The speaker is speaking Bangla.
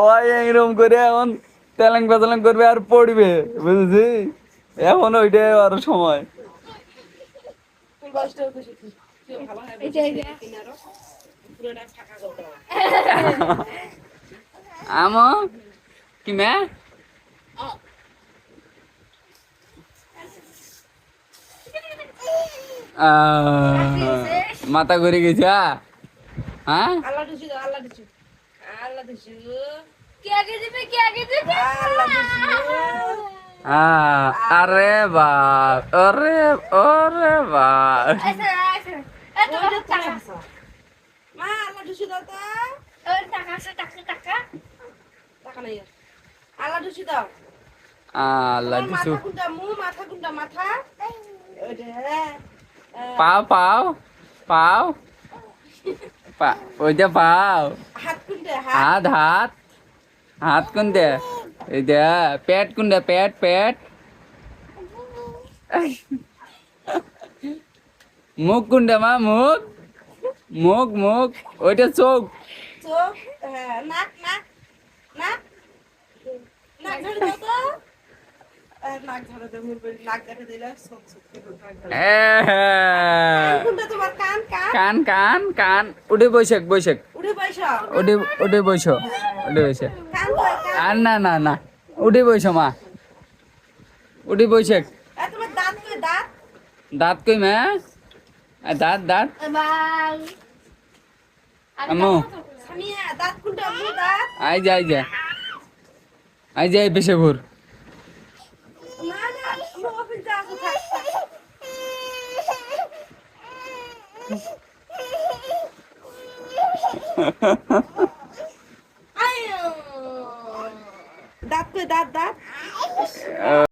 ওই এরকম করে এখন তেলেং পেতেলেং করবে আর পড়বে বুঝেছি এখন ওইটাই আরো সময় আমো কি মে মাথা ঘুরে গেছে হ্যাঁ আরে বাপ আরে ওরে বাপ আল্লাহ দিছু পাও পাও পাও ওই যে পাও হাত হাত হাত কোনটা এই যে পেট কোনটা পেট পেট মুখ কোনটা মা মুখ মুখ মুখ ওইটা চোখ চোখ নাক নাক নাক নাক ধরে দাও তো নাক ধরে দাও নাক ধরে দিলে চোখ চোখ কোনটা তোমার কান কান কান কান কান উঠে বৈশাখ বৈশাখ উঠে বসো উঠে উঠে বৈশো উঠে বৈশাখ কান কই কান আর না না না উঠে বৈশো মা উঠে বৈশাখ তোমার দাঁত কই দাঁত দাঁত কই মা দাঁত দাঁত আম্মু সামিয়া দাঁত কোনটা আম্মু দাঁত আই যা আই যা আই যা বেশে ঘুর না না আম্মু অফিস যা আসো থাক আয় দাঁত কই দাঁত দাঁত